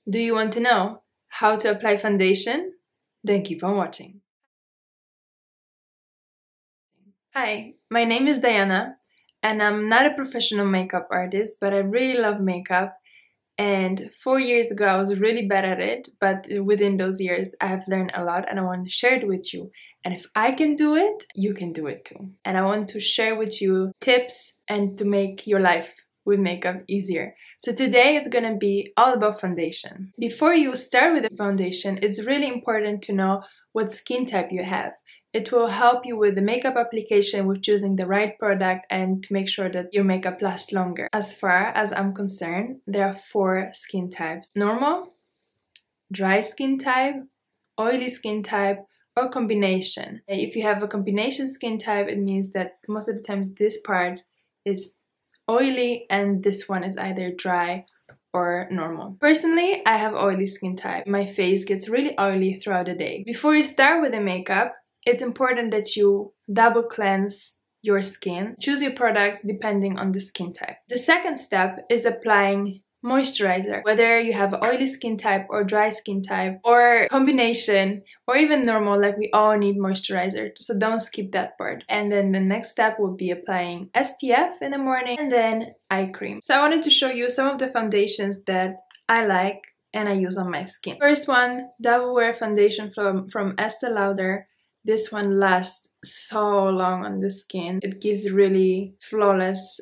Do you want to know how to apply foundation? Then keep on watching. Hi, my name is Diana, and I'm not a professional makeup artist, but I really love makeup. And 4 years ago, I was really bad at it, but within those years, I have learned a lot and I want to share it with you. And if I can do it, you can do it too. And I want to share with you tips and to make your life with makeup easier. So today it's gonna be all about foundation. Before you start with the foundation, it's really important to know what skin type you have. It will help you with the makeup application, with choosing the right product and to make sure that your makeup lasts longer. As far as I'm concerned, there are 4 skin types: normal, dry skin type, oily skin type, or combination. If you have a combination skin type, it means that most of the times this part is oily and this one is either dry or normal. Personally, I have oily skin type. My face gets really oily throughout the day. Before you start with the makeup, it's important that you double cleanse your skin. Choose your product depending on the skin type. The second step is applying moisturizer. Whether you have oily skin type or dry skin type or combination or even normal, like we all need moisturizer, so don't skip that part. And then the next step will be applying SPF in the morning and then eye cream. So I wanted to show you some of the foundations that I like and I use on my skin. First one, Double Wear foundation from Estee Lauder. This one lasts so long on the skin. It gives really flawless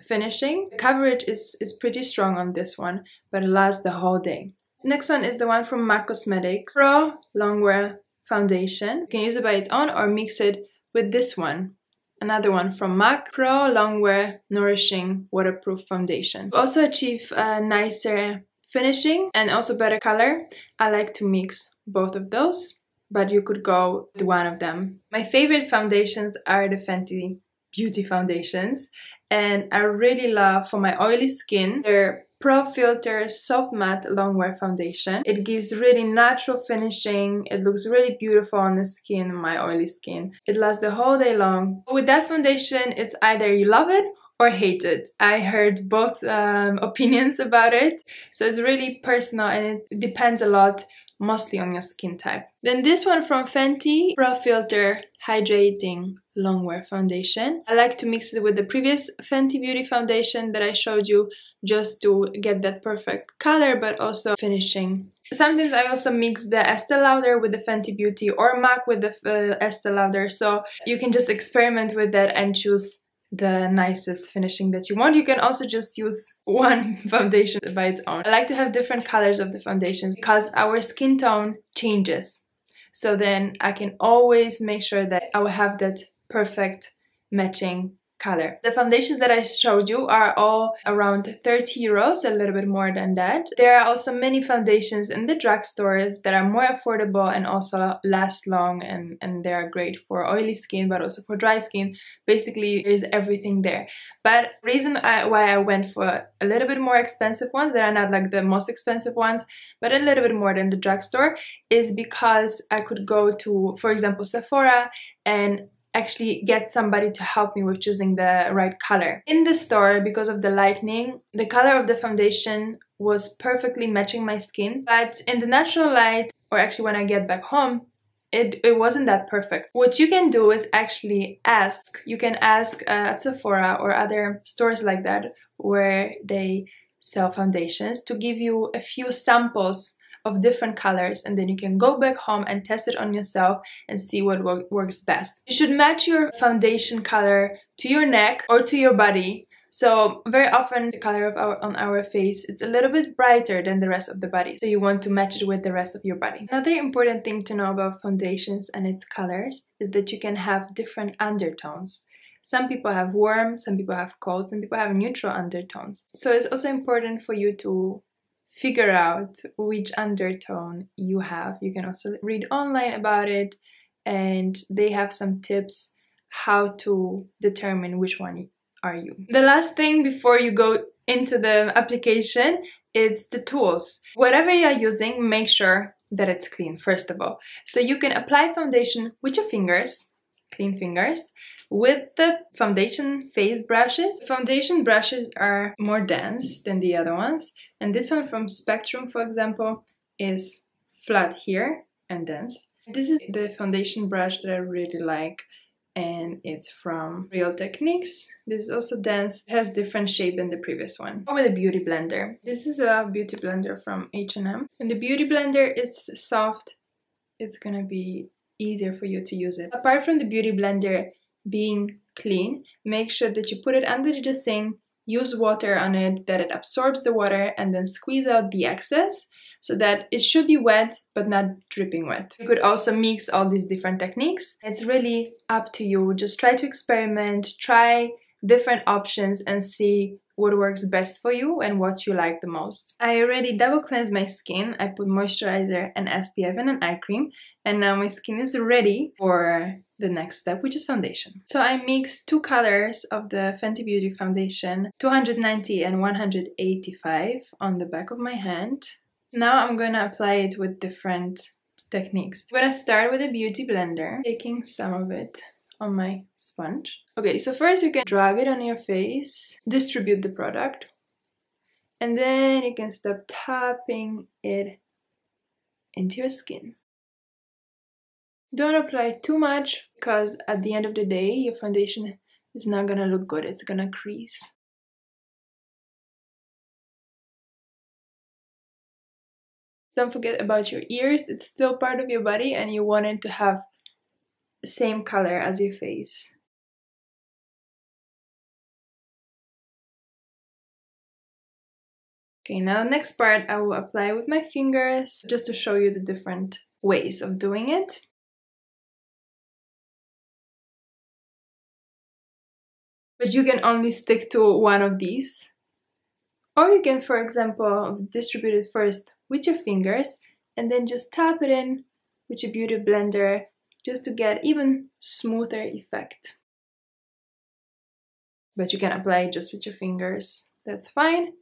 finishing. The coverage is pretty strong on this one, but it lasts the whole day. The next one is the one from MAC Cosmetics Pro Longwear Foundation. You can use it by its own or mix it with this one. Another one from MAC Pro Longwear Nourishing Waterproof Foundation. To also achieve a nicer finishing and also better color, I like to mix both of those, but you could go with one of them. My favorite foundations are the Fenty Beauty foundations, and I really love, for my oily skin, their Pro Filter Soft Matte Longwear Foundation. It gives really natural finishing. It looks really beautiful on the skin, my oily skin. It lasts the whole day long. With that foundation, it's either you love it or hate it. I heard both opinions about it, so it's really personal and it depends a lot, mostly on your skin type. Then this one from Fenty, Pro Filter Hydrating Longwear Foundation. I like to mix it with the previous Fenty Beauty foundation that I showed you, just to get that perfect color but also finishing. Sometimes I also mix the Estee Lauder with the Fenty Beauty or MAC with the Estee Lauder, so you can just experiment with that and choose the nicest finishing that you want. You can also just use one foundation by its own. I like to have different colors of the foundations because our skin tone changes. So then I can always make sure that I will have that perfect matching color. The foundations that I showed you are all around 30 euros, a little bit more than that. There are also many foundations in the drugstores that are more affordable and also last long, and they are great for oily skin but also for dry skin. Basically, there's everything there. But the reason why I went for a little bit more expensive ones, that are not like the most expensive ones, but a little bit more than the drugstore, is because I could go to, for example, Sephora and actually get somebody to help me with choosing the right color. In the store, because of the lighting, the color of the foundation was perfectly matching my skin, but in the natural light, or actually when I get back home, it wasn't that perfect. What you can do is actually ask. You can ask at Sephora or other stores like that where they sell foundations to give you a few samples of different colors, and then you can go back home and test it on yourself and see what works best. You should match your foundation color to your neck or to your body. So very often the color of on our face, it's a little bit brighter than the rest of the body, so you want to match it with the rest of your body. Another important thing to know about foundations and its colors is that you can have different undertones. Some people have warm, some people have cold, some people have neutral undertones. So it's also important for you to figure out which undertone you have. You can also read online about it, and they have some tips how to determine which one are you. The last thing before you go into the application is the tools. Whatever you're using, make sure that it's clean, first of all. So you can apply foundation with your fingers, clean fingers with the foundation face brushes. Foundation brushes are more dense than the other ones, and this one from Spectrum, for example, is flat here and dense. This is the foundation brush that I really like, and it's from Real Techniques. This is also dense, it has different shape than the previous one. With a beauty blender. This is a beauty blender from H&M, and the beauty blender is soft. It's gonna be easier for you to use it. Apart from the beauty blender being clean, make sure that you put it under the sink, use water on it, that it absorbs the water, and then squeeze out the excess so that it should be wet but not dripping wet. You could also mix all these different techniques. It's really up to you. Just try to experiment, try different options and see what works best for you and what you like the most. I already double cleansed my skin. I put moisturizer and SPF and an eye cream, and now my skin is ready for the next step, which is foundation. So I mixed two colors of the Fenty Beauty foundation, 290 and 185 on the back of my hand. Now I'm gonna apply it with different techniques. I'm gonna start with a beauty blender, taking some of it on my sponge. Okay, so first you can drag it on your face, distribute the product, and then you can start tapping it into your skin. Don't apply too much, because at the end of the day your foundation is not gonna look good, it's gonna crease. Don't forget about your ears, it's still part of your body and you want it to have the same color as your face. Okay, now the next part I will apply with my fingers just to show you the different ways of doing it. But you can only stick to one of these. Or you can, for example, distribute it first with your fingers and then just tap it in with your beauty blender just to get even smoother effect. But you can apply it just with your fingers, that's fine.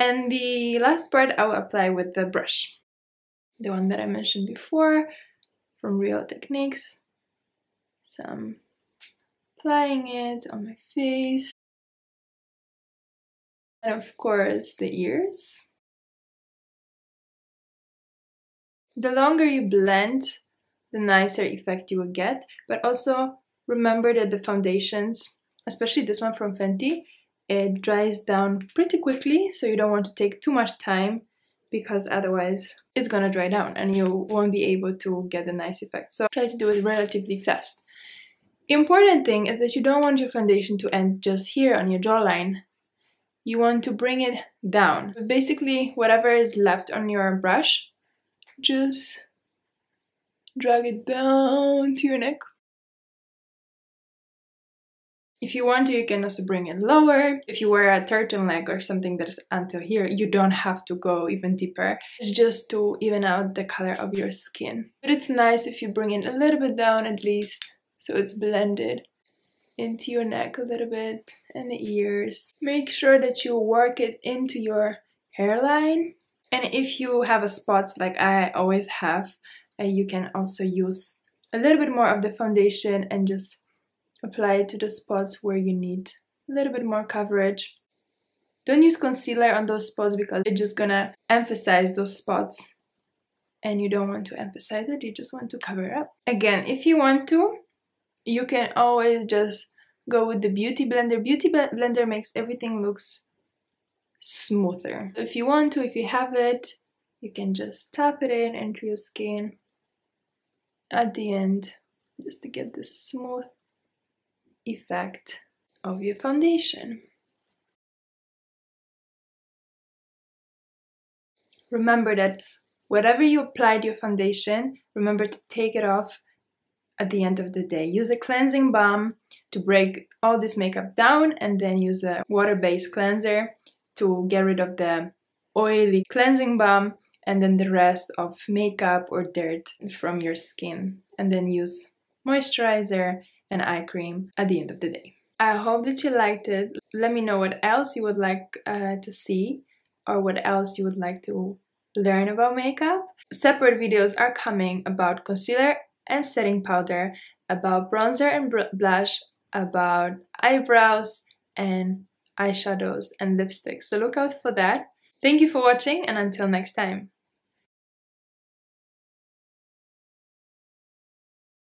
And the last part I will apply with the brush. The one that I mentioned before from Real Techniques. So I'm applying it on my face. And of course the ears. The longer you blend, the nicer effect you will get. But also remember that the foundations, especially this one from Fenty, it dries down pretty quickly, so you don't want to take too much time because otherwise it's gonna dry down and you won't be able to get a nice effect. So try to do it relatively fast. The important thing is that you don't want your foundation to end just here on your jawline. You want to bring it down. So basically, whatever is left on your brush, just drag it down to your neck. If you want to, you can also bring it lower. If you wear a turtleneck or something that is until here, you don't have to go even deeper. It's just to even out the color of your skin. But it's nice if you bring it a little bit down at least, so it's blended into your neck a little bit and the ears. Make sure that you work it into your hairline. And if you have a spots like I always have, you can also use a little bit more of the foundation and just apply it to the spots where you need a little bit more coverage. Don't use concealer on those spots because it's just gonna emphasize those spots and you don't want to emphasize it, you just want to cover it up. Again, if you want to, you can always just go with the beauty blender. Beauty blender makes everything looks smoother. So if you want to, if you have it, you can just tap it in into your skin at the end just to get this smooth effect of your foundation. Remember that whatever you applied your foundation, remember to take it off at the end of the day. Use a cleansing balm to break all this makeup down and then use a water-based cleanser to get rid of the oily cleansing balm and then the rest of makeup or dirt from your skin, and then use moisturizer and eye cream at the end of the day. I hope that you liked it. Let me know what else you would like to see or what else you would like to learn about makeup. Separate videos are coming about concealer and setting powder, about bronzer and blush, about eyebrows and eyeshadows and lipsticks. So look out for that. Thank you for watching, and until next time.